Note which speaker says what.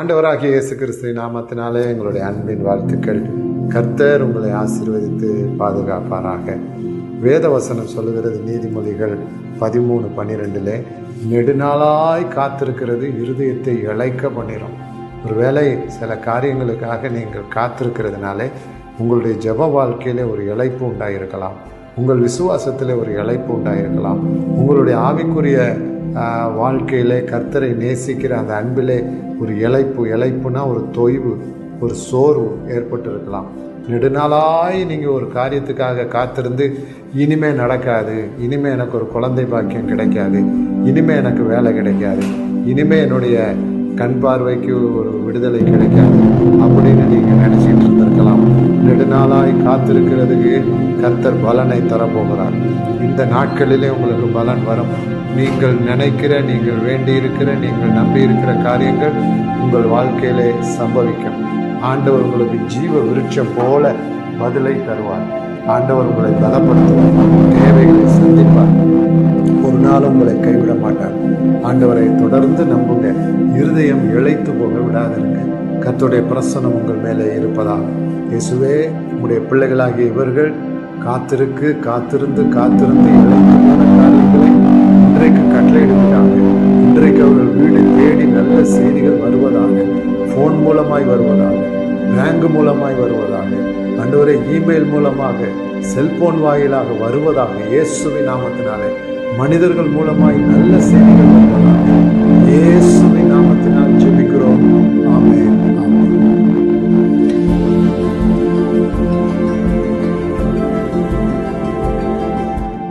Speaker 1: ஆண்டவராகிய இயேசு கிறிஸ்துவின் நாமத்தினாலே எங்களுடைய அன்பின் வாழ்த்துக்கள். கர்த்தர் உங்களை ஆசீர்வதித்து பாதுகாப்பாராக. வேத வசனம் சொல்லுகிறது, நீதிமொழிகள் 13:12, நெடுநாளாய் காத்திருக்கிறது இருதயத்தை இளைக்க பண்ணிடும். ஒருவேளை சில காரியங்களுக்காக நீங்கள் காத்திருக்கிறதுனாலே உங்களுடைய ஜெப வாழ்க்கையிலே ஒரு இளைப்பு உண்டாயிருக்கலாம், உங்கள் விசுவாசத்திலே ஒரு இளைப்பு உண்டாயிருக்கலாம், உங்களுடைய ஆவிக்குரிய வாழ்க்கையிலே கர்த்தரை நேசிக்கிற அந்த அன்பிலே ஒரு இளைப்புனா ஒரு தொய்வு, ஒரு சோர்வு ஏற்பட்டிருக்கலாம். நெடுநாளாய் நீங்கள் ஒரு காரியத்துக்காக காத்திருந்து, இனிமே நடக்காது, இனிமே எனக்கு ஒரு குழந்தை பாக்கியம் கிடைக்காது, இனிமே எனக்கு வேலை கிடைக்காது, இனிமே என்னுடைய கண் பார்வைக்கு ஒரு விடுதலை கிடைக்காது அப்படின்னு நீங்கள் நினச்சிட்டு இருந்திருக்கலாம். நெடுநாளாய் காத்திருக்கிறதுக்கு கர்த்தர் பலனை தரப்போகிறார். இந்த நாட்களிலே உங்களுக்கு பலன் வரும். நீங்கள் நினைக்கிற, நீங்கள் வேண்டியிருக்கிற, நீங்கள் நம்பியிருக்கிற காரியங்கள் உங்கள் வாழ்க்கையிலே சம்பவிக்கும். ஆண்டவர் உங்களுக்கு ஜீவ விருட்சம் போல பதிலை தருவார். ஆண்டவர் உங்களை பலப்படுத்துவார், தேவைகளை சந்திப்பார், ஒரு நாள் உங்களை கைவிட மாட்டார். ஆண்டவரை தொடர்ந்து நம்புங்க, இருதயம் இளைத்து போக விடாதிருங்க. கர்த்தருடைய பிரசன்னம் உங்கள் மேலே இருப்பதாக. இயேசுவே, உங்களுடைய பிள்ளைகளாகிய இவர்கள் காத்திருந்து இளைத்து போன காரியங்களை இன்றைக்கு கட்டளையிடுவதாக. இன்றைக்கு அவர்கள் வீடு தேடி நல்ல செய்திகள் வருவதாக, ஃபோன் மூலமாய் வருவதாக, பேங்க் மூலமாய் வருவதாக, ஆண்டவரே இமெயில் மூலமாக, செல்போன் வாயிலாக வருவதாக. இயேசுவின் நாமத்தினாலே மனிதர்கள் மூலமாய் நல்ல செய்திகள் வருவதாக. இயேசுவின் நாமத்தினால் ஜெபிக்கிறோம். ஆமென்.